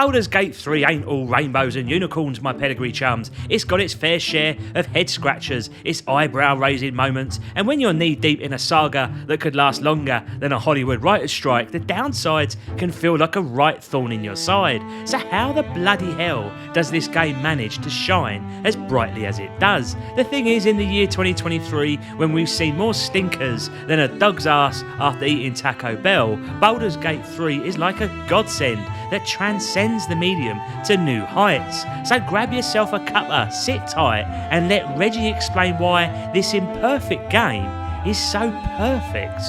Baldur's Gate 3 ain't all rainbows and unicorns, my pedigree chums. It's got its fair share of head scratchers, its eyebrow raising moments, and when you're knee deep in a saga that could last longer than a Hollywood writer's strike, the downsides can feel like a right thorn in your side. So how the bloody hell does this game manage to shine as brightly as it does? The thing is, in the year 2023, when we've seen more stinkers than a dog's ass after eating Taco Bell, Baldur's Gate 3 is like a godsend that transcends the medium to new heights. So grab yourself a cuppa, sit tight, and let Reggie explain why this imperfect game is so perfect.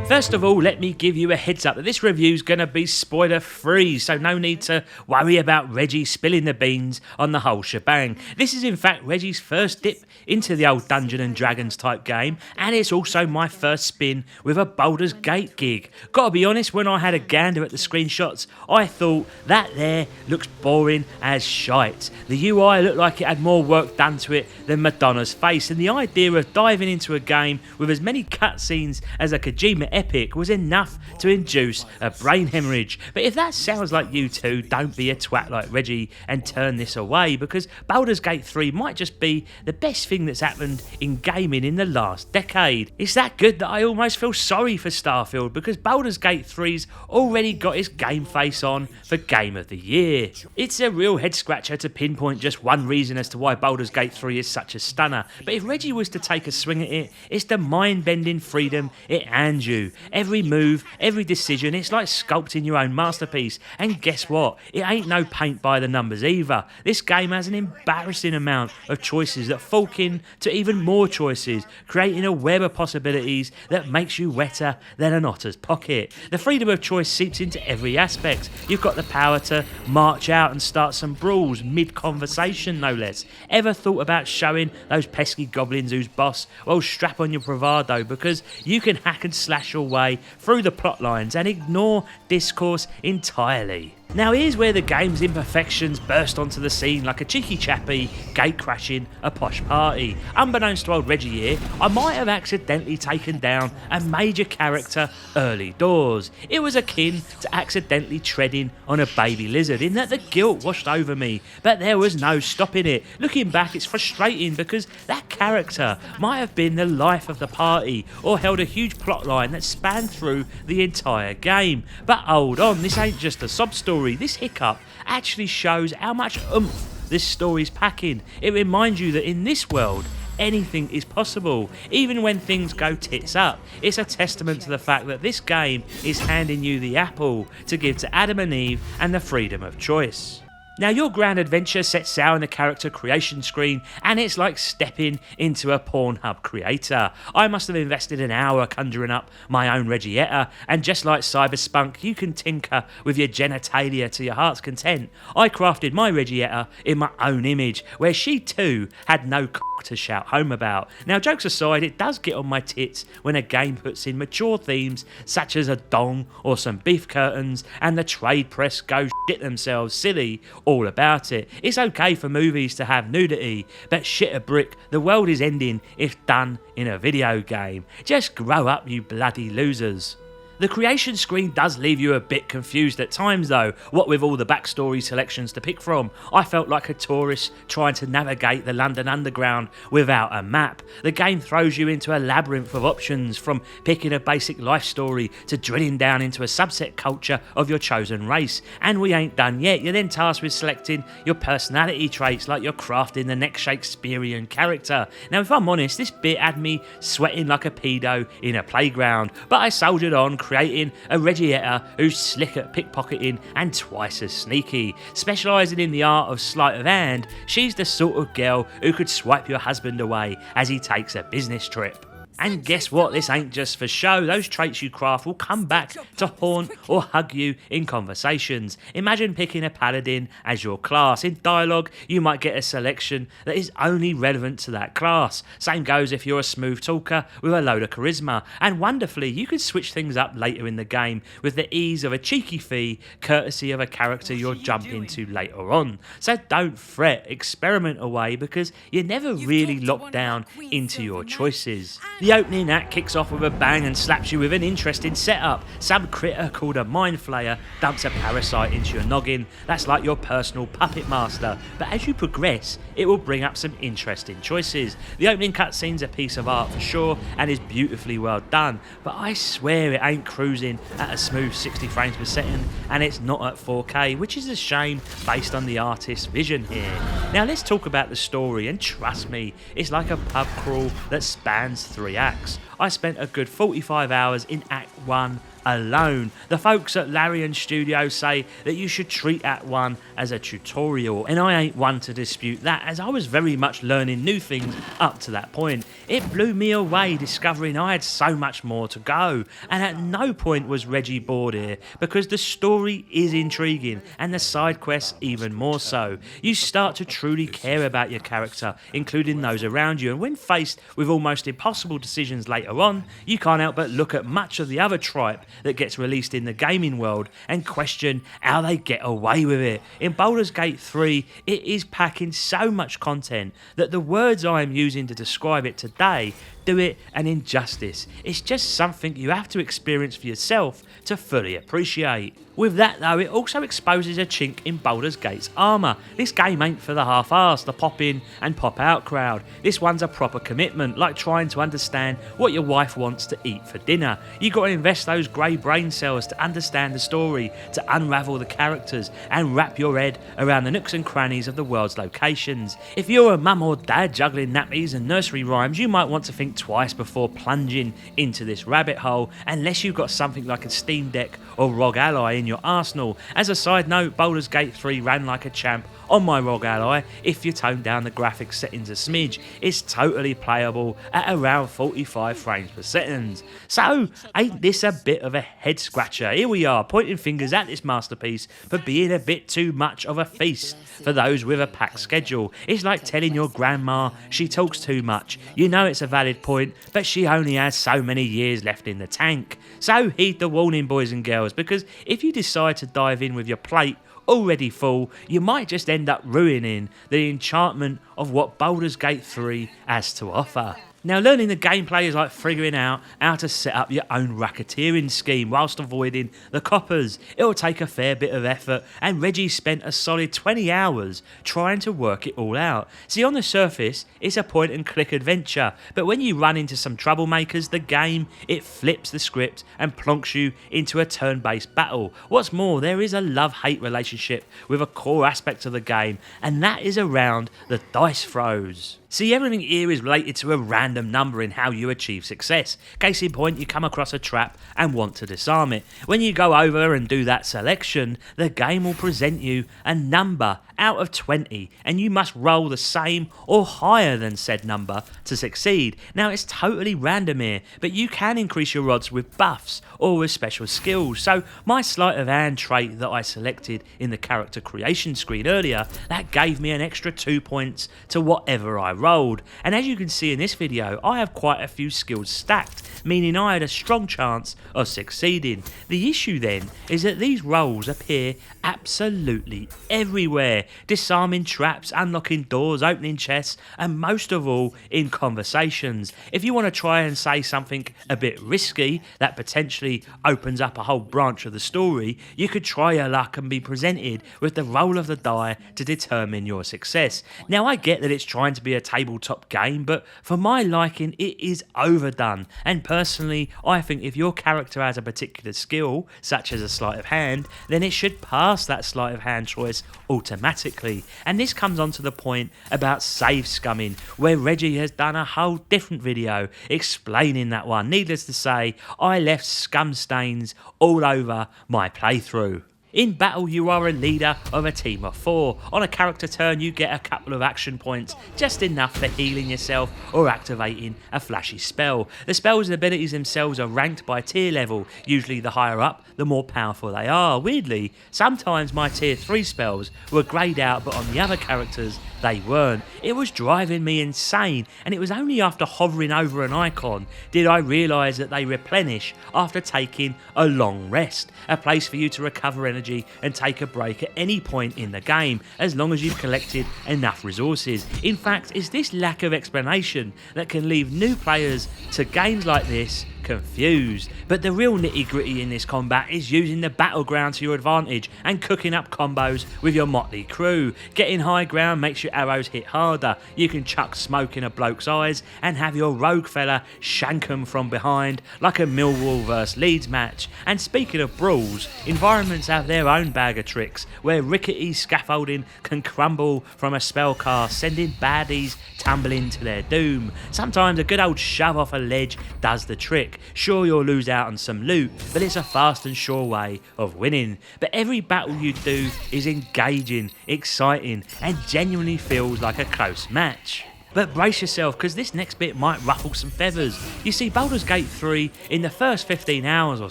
First of all, let me give you a heads up that this review's going to be spoiler free, so no need to worry about Reggie spilling the beans on the whole shebang. This is in fact Reggie's first dip into the old Dungeons and Dragons type game, and it's also my first spin with a Baldur's Gate gig. Gotta be honest, when I had a gander at the screenshots, I thought that there looks boring as shite. The UI looked like it had more work done to it than Madonna's face, and the idea of diving into a game with as many cutscenes as a Kojima epic was enough to induce a brain hemorrhage. But if that sounds like you two, don't be a twat like Reggie and turn this away, because Baldur's Gate 3 might just be the best thing that's happened in gaming in the last decade. It's that good that I almost feel sorry for Starfield, because Baldur's Gate 3's already got its game face on for Game of the Year. It's a real head scratcher to pinpoint just one reason as to why Baldur's Gate 3 is such a stunner, but if Reggie was to take a swing at it, it's the mind-bending freedom it hands you. Every move, every decision, it's like sculpting your own masterpiece. And guess what? It ain't no paint by the numbers either. This game has an embarrassing amount of choices that fork in to even more choices, creating a web of possibilities that makes you wetter than an otter's pocket. The freedom of choice seeps into every aspect. You've got the power to march out and start some brawls mid-conversation, no less. Ever thought about showing those pesky goblins who's boss? Well, strap on your bravado, because you can hack and slash your way through the plot lines and ignore discourse entirely. Now here's where the game's imperfections burst onto the scene like a cheeky chappy gate crashing a posh party. Unbeknownst to old Reggie here, I might have accidentally taken down a major character early doors. It was akin to accidentally treading on a baby lizard, in that the guilt washed over me, but there was no stopping it. Looking back, it's frustrating because that character might have been the life of the party or held a huge plot line that spanned through the entire game. But hold on, this ain't just a sob story. This hiccup actually shows how much oomph this story's packing. It reminds you that in this world, anything is possible, even when things go tits up. It's a testament to the fact that this game is handing you the apple to give to Adam and Eve and the freedom of choice. Now your grand adventure sets sail in the character creation screen, and it's like stepping into a Pornhub creator. I must have invested an hour conjuring up my own Reggietta, and just like Cyberspunk, you can tinker with your genitalia to your heart's content. I crafted my Reggietta in my own image, where she too had no to shout home about. Now jokes aside, it does get on my tits when a game puts in mature themes such as a dong or some beef curtains, and the trade press go shit themselves silly all about it. It's okay for movies to have nudity, but shit a brick, the world is ending if done in a video game. Just grow up, you bloody losers. The creation screen does leave you a bit confused at times though, what with all the backstory selections to pick from. I felt like a tourist trying to navigate the London Underground without a map. The game throws you into a labyrinth of options, from picking a basic life story to drilling down into a subset culture of your chosen race. And we ain't done yet. You're then tasked with selecting your personality traits, like you're crafting the next Shakespearean character. Now if I'm honest, this bit had me sweating like a pedo in a playground, but I soldiered on, creating a Reggietta who's slick at pickpocketing and twice as sneaky. Specialising in the art of sleight of hand, she's the sort of girl who could swipe your husband away as he takes a business trip. And guess what? This ain't just for show. Those traits you craft will come back to haunt or hug you in conversations. Imagine picking a paladin as your class. In dialogue, you might get a selection that is only relevant to that class. Same goes if you're a smooth talker with a load of charisma. And wonderfully, you can switch things up later in the game with the ease of a cheeky fee, courtesy of a character you'll jump into later on. So don't fret, experiment away, because you're never really locked down into your choices. The The opening act kicks off with a bang and slaps you with an interesting setup. Some critter called a mind flayer dumps a parasite into your noggin. That's like your personal puppet master. But as you progress, it will bring up some interesting choices. The opening cutscene's a piece of art for sure and is beautifully well done, but I swear it ain't cruising at a smooth 60 frames per second, and it's not at 4K, which is a shame based on the artist's vision here. Now let's talk about the story, and trust me, it's like a pub crawl that spans 3 acts. I spent a good 45 hours in Act 1 alone. The folks at Larian Studios say that you should treat Act 1 as a tutorial, and I ain't one to dispute that, as I was very much learning new things up to that point. It blew me away discovering I had so much more to go, and at no point was Reggie bored here, because the story is intriguing and the side quests even more so. You start to truly care about your character, including those around you, and when faced with almost impossible decisions later on, you can't help but look at much of the other tripe that gets released in the gaming world and question how they get away with it. In Baldur's Gate 3, it is packing so much content that the words I am using to describe it today do it an injustice. It's just something you have to experience for yourself to fully appreciate. With that though, it also exposes a chink in Baldur's Gate's armour. This game ain't for the half-assed, the pop-in and pop-out crowd. This one's a proper commitment, like trying to understand what your wife wants to eat for dinner. You got to invest those grey brain cells to understand the story, to unravel the characters and wrap your head around the nooks and crannies of the world's locations. If you're a mum or dad juggling nappies and nursery rhymes, you might want to think twice before plunging into this rabbit hole, unless you've got something like a Steam Deck or ROG Ally in your arsenal. As a side note, Baldur's Gate 3 ran like a champ on my ROG Ally. If you tone down the graphics settings a smidge, it's totally playable at around 45 frames per second. So, ain't this a bit of a head scratcher? Here we are, pointing fingers at this masterpiece for being a bit too much of a feast for those with a packed schedule. It's like telling your grandma she talks too much. You know it's a valid point, but she only has so many years left in the tank. So heed the warning, boys and girls, because if you decide to dive in with your plate already full, you might just end up ruining the enchantment of what Baldur's Gate 3 has to offer. Now, learning the gameplay is like figuring out how to set up your own racketeering scheme whilst avoiding the coppers. It'll take a fair bit of effort, and Reggie spent a solid 20 hours trying to work it all out. See, on the surface, it's a point and click adventure, but when you run into some troublemakers, the game, it flips the script and plonks you into a turn-based battle. What's more, there is a love-hate relationship with a core aspect of the game, and that is around the dice throws. See, everything here is related to a random number in how you achieve success. Case in point, you come across a trap and want to disarm it. When you go over and do that selection, the game will present you a number out of 20, and you must roll the same or higher than said number to succeed. Now, it's totally random here, but you can increase your odds with buffs or with special skills. So my sleight of hand trait that I selected in the character creation screen earlier, that gave me an extra 2 points to whatever I rolled. And as you can see in this video, I have quite a few skills stacked, meaning I had a strong chance of succeeding. The issue then is that these rolls appear absolutely everywhere, disarming traps, unlocking doors, opening chests, and most of all in conversations. If you want to try and say something a bit risky that potentially opens up a whole branch of the story, you could try your luck and be presented with the roll of the die to determine your success. Now, I get that it's trying to be a tabletop game, but for my liking it is overdone, and personally I think if your character has a particular skill such as a sleight of hand, then it should pass that sleight of hand choice automatically. And this comes on to the point about save scumming, where Reggie has done a whole different video explaining that one. Needless to say, I left scum stains all over my playthrough. In battle, you are a leader of a team of 4. On a character turn, you get a couple of action points, just enough for healing yourself or activating a flashy spell. The spells and abilities themselves are ranked by tier level. Usually the higher up, the more powerful they are. Weirdly, sometimes my tier 3 spells were greyed out, but on the other characters, they weren't. It was driving me insane, and it was only after hovering over an icon did I realise that they replenish after taking a long rest, a place for you to recover energy strategy and take a break at any point in the game, as long as you've collected enough resources. In fact, it's this lack of explanation that can leave new players to games like this confused. But the real nitty gritty in this combat is using the battleground to your advantage and cooking up combos with your motley crew. Getting high ground makes your arrows hit harder, you can chuck smoke in a bloke's eyes and have your rogue fella shank 'em from behind like a Millwall vs Leeds match. And speaking of brawls, environments have their own bag of tricks where rickety scaffolding can crumble from a spell cast, sending baddies tumbling to their doom. Sometimes a good old shove off a ledge does the trick. Sure, you'll lose out on some loot, but it's a fast and sure way of winning. But every battle you do is engaging, exciting, and genuinely feels like a close match. But brace yourself, because this next bit might ruffle some feathers. You see, Baldur's Gate 3 in the first 15 hours or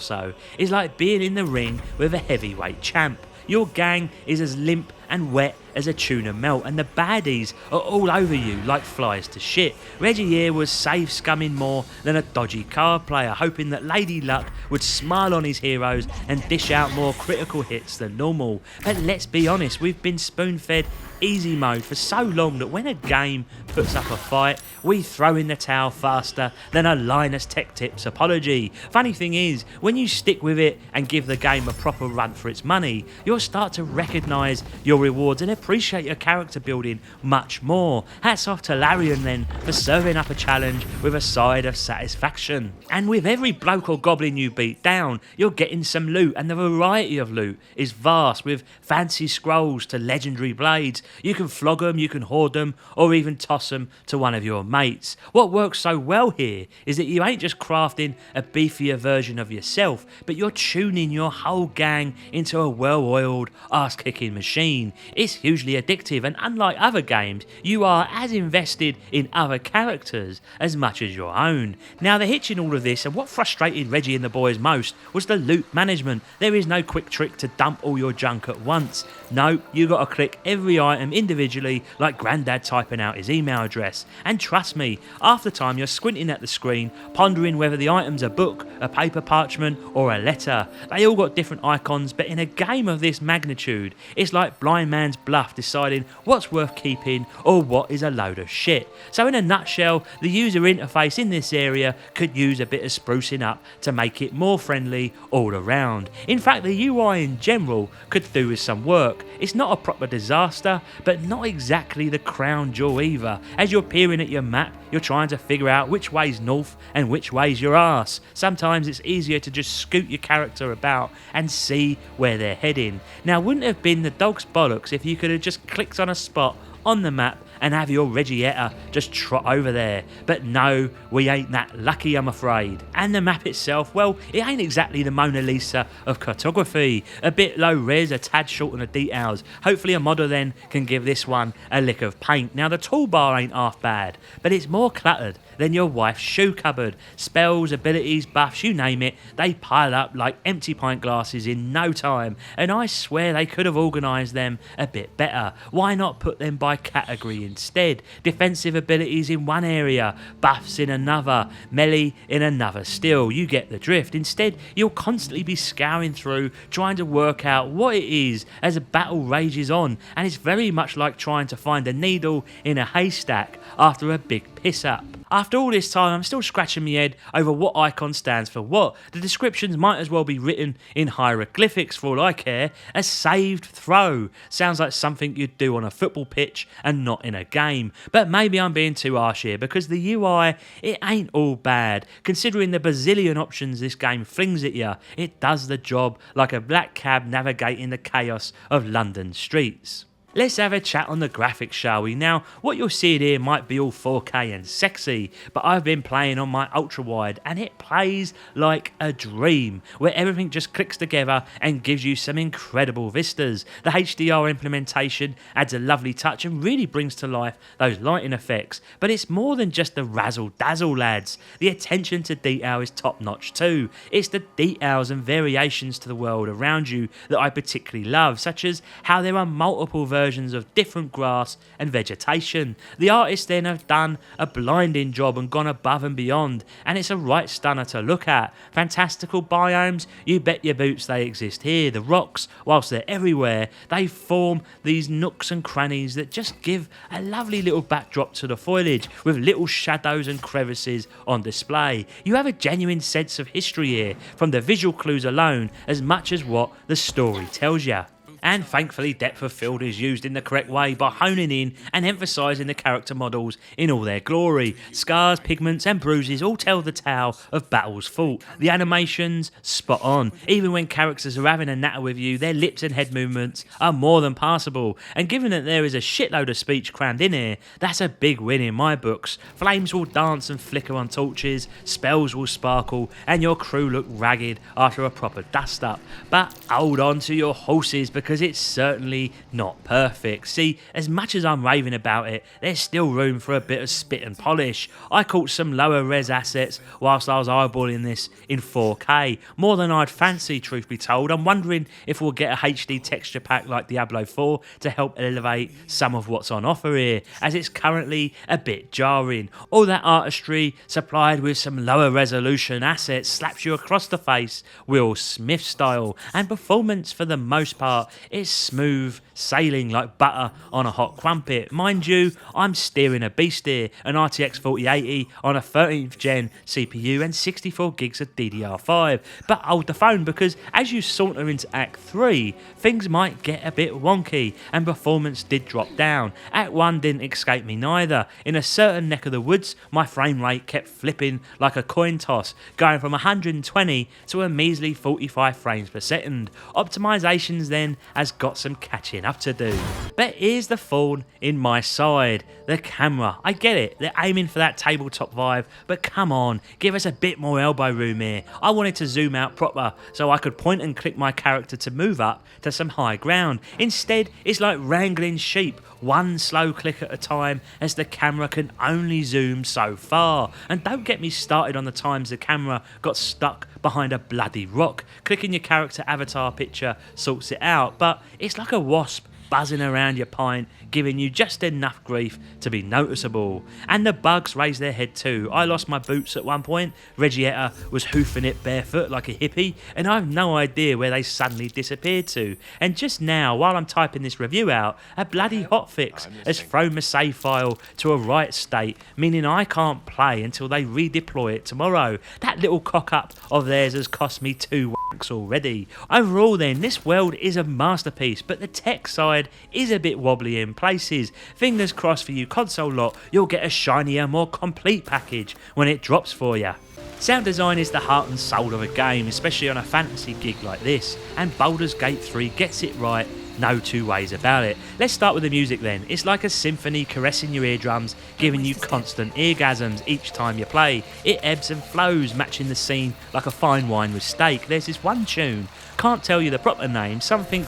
so is like being in the ring with a heavyweight champ. Your gang is as limp and wet as a tuna melt, and the baddies are all over you like flies to shit. Reggie here was safe scumming more than a dodgy card player, hoping that Lady Luck would smile on his heroes and dish out more critical hits than normal. But let's be honest, we've been spoon-fed easy mode for so long that when a game puts up a fight, we throw in the towel faster than a Linus Tech Tips apology. Funny thing is, when you stick with it and give the game a proper run for its money, you'll start to recognise your rewards and appreciate your character building much more. Hats off to Larian then for serving up a challenge with a side of satisfaction. And with every bloke or goblin you beat down, you're getting some loot, and the variety of loot is vast, with fancy scrolls to legendary blades. You can flog them, you can hoard them, or even toss them to one of your mates. What works so well here is that you ain't just crafting a beefier version of yourself, but you're tuning your whole gang into a well-oiled, ass-kicking machine. It's hugely addictive, and unlike other games, you are as invested in other characters as much as your own. Now, the hitch in all of this, and what frustrated Reggie and the boys most, was the loot management. There is no quick trick to dump all your junk at once. No, you gotta click every item individually like Grandad typing out his email address. And trust me, half the time you're squinting at the screen, pondering whether the item's a book, a paper parchment, or a letter. They all got different icons, but in a game of this magnitude, it's like blind man's bluff deciding what's worth keeping or what is a load of shit. So in a nutshell, the user interface in this area could use a bit of sprucing up to make it more friendly all around. In fact, the UI in general could do with some work. It's not a proper disaster, but not exactly the crown jewel either. As you're peering at your map, you're trying to figure out which way's north and which way's your arse. Sometimes it's easier to just scoot your character about and see where they're heading. Now, wouldn't it have been the dog's bollocks if you could have just clicked on a spot on the map and have your Reggietta just trot over there? But no, we ain't that lucky, I'm afraid. And the map itself, well, it ain't exactly the Mona Lisa of cartography. A bit low res, a tad short on the details. Hopefully a modder then can give this one a lick of paint. Now, the toolbar ain't half bad, but it's more cluttered than your wife's shoe cupboard. Spells, abilities, buffs, you name it, they pile up like empty pint glasses in no time, and I swear they could have organised them a bit better. Why not put them by category instead? Defensive abilities in one area, buffs in another, melee in another still. You get the drift. Instead, you'll constantly be scouring through trying to work out what it is as a battle rages on, and it's very much like trying to find a needle in a haystack after a big piss up. After all this time, I'm still scratching my head over what icon stands for what. The descriptions might as well be written in hieroglyphics for all I care. A saved throw sounds like something you'd do on a football pitch and not in a game. But maybe I'm being too harsh here, because the UI, it ain't all bad. Considering the bazillion options this game flings at you, it does the job like a black cab navigating the chaos of London streets. Let's have a chat on the graphics, shall we? Now, what you're seeing here might be all 4K and sexy, but I've been playing on my ultra-wide and it plays like a dream, where everything just clicks together and gives you some incredible vistas. The HDR implementation adds a lovely touch and really brings to life those lighting effects, but it's more than just the razzle-dazzle, lads. The attention to detail is top-notch too. It's the details and variations to the world around you that I particularly love, such as how there are multiple versions versions of different grass and vegetation. The artists then have done a blinding job and gone above and beyond, and it's a right stunner to look at. Fantastical biomes, you bet your boots they exist here. The rocks, whilst they're everywhere, they form these nooks and crannies that just give a lovely little backdrop to the foliage with little shadows and crevices on display. You have a genuine sense of history here from the visual clues alone as much as what the story tells you. And thankfully depth of field is used in the correct way by honing in and emphasising the character models in all their glory. Scars, pigments and bruises all tell the tale of battles fought. The animations, spot on. Even when characters are having a natter with you, their lips and head movements are more than passable. And given that there is a shitload of speech crammed in here, that's a big win in my books. Flames will dance and flicker on torches, spells will sparkle, and your crew look ragged after a proper dust up. But hold on to your horses, because it's certainly not perfect. See, as much as I'm raving about it, there's still room for a bit of spit and polish. I caught some lower res assets whilst I was eyeballing this in 4K, more than I'd fancy, truth be told. I'm wondering if we'll get a HD texture pack like Diablo 4 to help elevate some of what's on offer here, as it's currently a bit jarring. All that artistry supplied with some lower resolution assets slaps you across the face, Will Smith style, and performance for the most part is smooth sailing like butter on a hot crumpet. Mind you, I'm steering a beast here, an RTX 4080 on a 13th gen CPU and 64 gigs of DDR5. But hold the phone, because as you saunter into Act 3, things might get a bit wonky and performance did drop down. Act 1 didn't escape me neither. In a certain neck of the woods, my frame rate kept flipping like a coin toss, going from 120 to a measly 45 frames per second. Optimizations then has got some catching up to do. But here's the thorn in my side, the camera. I get it, they're aiming for that tabletop vibe, but come on, give us a bit more elbow room here. I wanted to zoom out proper so I could point and click my character to move up to some high ground. Instead, it's like wrangling sheep, one slow click at a time, as the camera can only zoom so far. And don't get me started on the times the camera got stuck behind a bloody rock. Clicking your character avatar picture sorts it out, but it's like a wasp buzzing around your pint, giving you just enough grief to be noticeable. And the bugs raise their head too. I lost my boots at one point, Reggie was hoofing it barefoot like a hippie, and I've no idea where they suddenly disappeared to. And just now, while I'm typing this review out, a bloody hotfix has thrown my save file to a write state, meaning I can't play until they redeploy it tomorrow. That little cock up of theirs has cost me 2 wanks already. Overall then, this world is a masterpiece, but the tech side is a bit wobbly in places. Fingers crossed for you console lot, you'll get a shinier, more complete package when it drops for you. Sound design is the heart and soul of a game, especially on a fantasy gig like this, and Baldur's Gate 3 gets it right, no two ways about it. Let's start with the music then. It's like a symphony caressing your eardrums, giving you constant eargasms each time you play. It ebbs and flows, matching the scene like a fine wine with steak. There's this one tune, can't tell you the proper name, something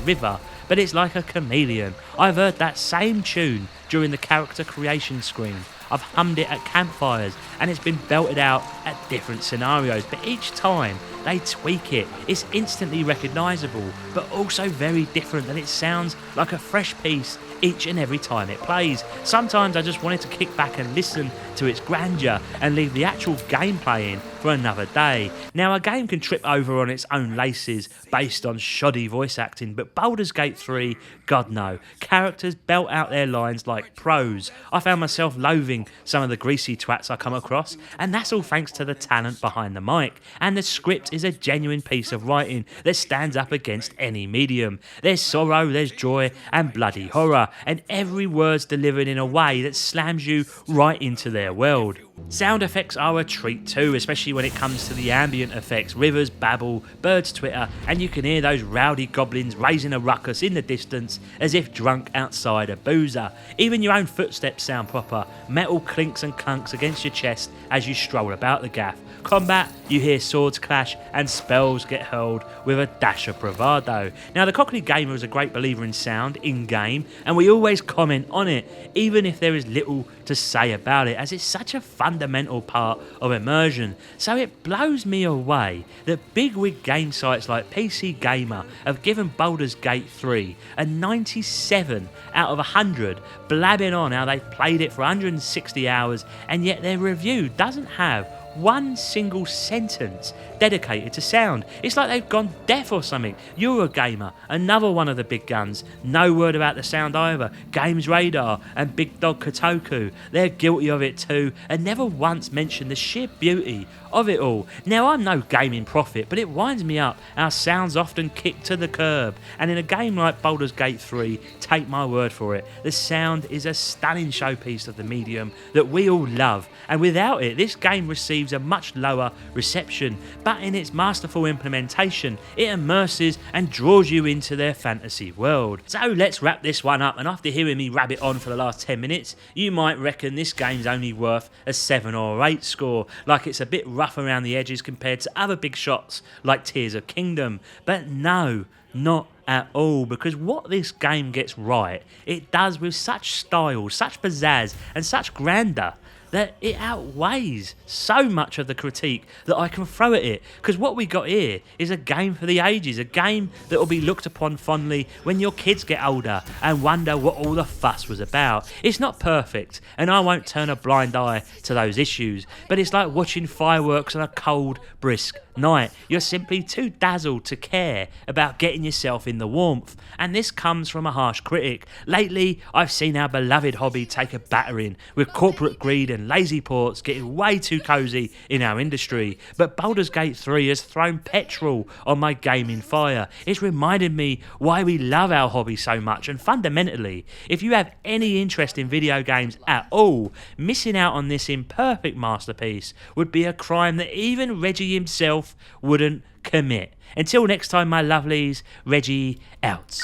river, but it's like a chameleon. I've heard that same tune during the character creation screen. I've hummed it at campfires, and it's been belted out at different scenarios, but each time they tweak it. It's instantly recognisable, but also very different, and it sounds like a fresh piece each and every time it plays. Sometimes I just wanted to kick back and listen to its grandeur and leave the actual gameplay in for another day. Now, a game can trip over on its own laces based on shoddy voice acting, but Baldur's Gate 3, God no. Characters belt out their lines like pros. I found myself loathing some of the greasy twats I come across, and that's all thanks to the talent behind the mic. And the script is a genuine piece of writing that stands up against any medium. There's sorrow, there's joy, and bloody horror, and every word's delivered in a way that slams you right into their world. Sound effects are a treat too, especially when it comes to the ambient effects. Rivers babble, birds twitter, and you can hear those rowdy goblins raising a ruckus in the distance as if drunk outside a boozer. Even your own footsteps sound proper. Metal clinks and clunks against your chest as you stroll about the gaff. Combat, you hear swords clash and spells get hurled with a dash of bravado. Now, the Cockney Gamer is a great believer in sound in-game, and we always comment on it, even if there is little to say about it, as it's such a fundamental part of immersion. So it blows me away that bigwig game sites like PC Gamer have given Baldur's Gate 3 a 97 out of 100, blabbing on how they've played it for 160 hours, and yet their review doesn't have one single sentence dedicated to sound. It's like they've gone deaf or something. Eurogamer, another one of the big guns, no word about the sound either. Games Radar and Big Dog Kotoku, they're guilty of it too, and never once mentioned the sheer beauty of it all. Now, I'm no gaming prophet, but it winds me up how sounds often kick to the curb, and in a game like Baldur's Gate 3, take my word for it, the sound is a stunning showpiece of the medium that we all love, and without it, this game receives a much lower reception, but in its masterful implementation, it immerses and draws you into their fantasy world. So let's wrap this one up, and after hearing me rabbit on for the last 10 minutes, you might reckon this game's only worth a 7 or 8 score, like it's a bit rough around the edges compared to other big shots like Tears of Kingdom, but no, not at all, because what this game gets right, it does with such style, such pizzazz and such grandeur that it outweighs so much of the critique that I can throw at it. Because what we got here is a game for the ages, a game that will be looked upon fondly when your kids get older and wonder what all the fuss was about. It's not perfect, and I won't turn a blind eye to those issues, but it's like watching fireworks on a cold, brisk night. You're simply too dazzled to care about getting yourself in the warmth, and this comes from a harsh critic. Lately, I've seen our beloved hobby take a battering, with corporate greed and lazy ports getting way too cosy in our industry, but Baldur's Gate 3 has thrown petrol on my gaming fire. It's reminded me why we love our hobby so much, and fundamentally, if you have any interest in video games at all, missing out on this imperfect masterpiece would be a crime that even Reggie himself wouldn't commit. Until next time, my lovelies, Reggie out.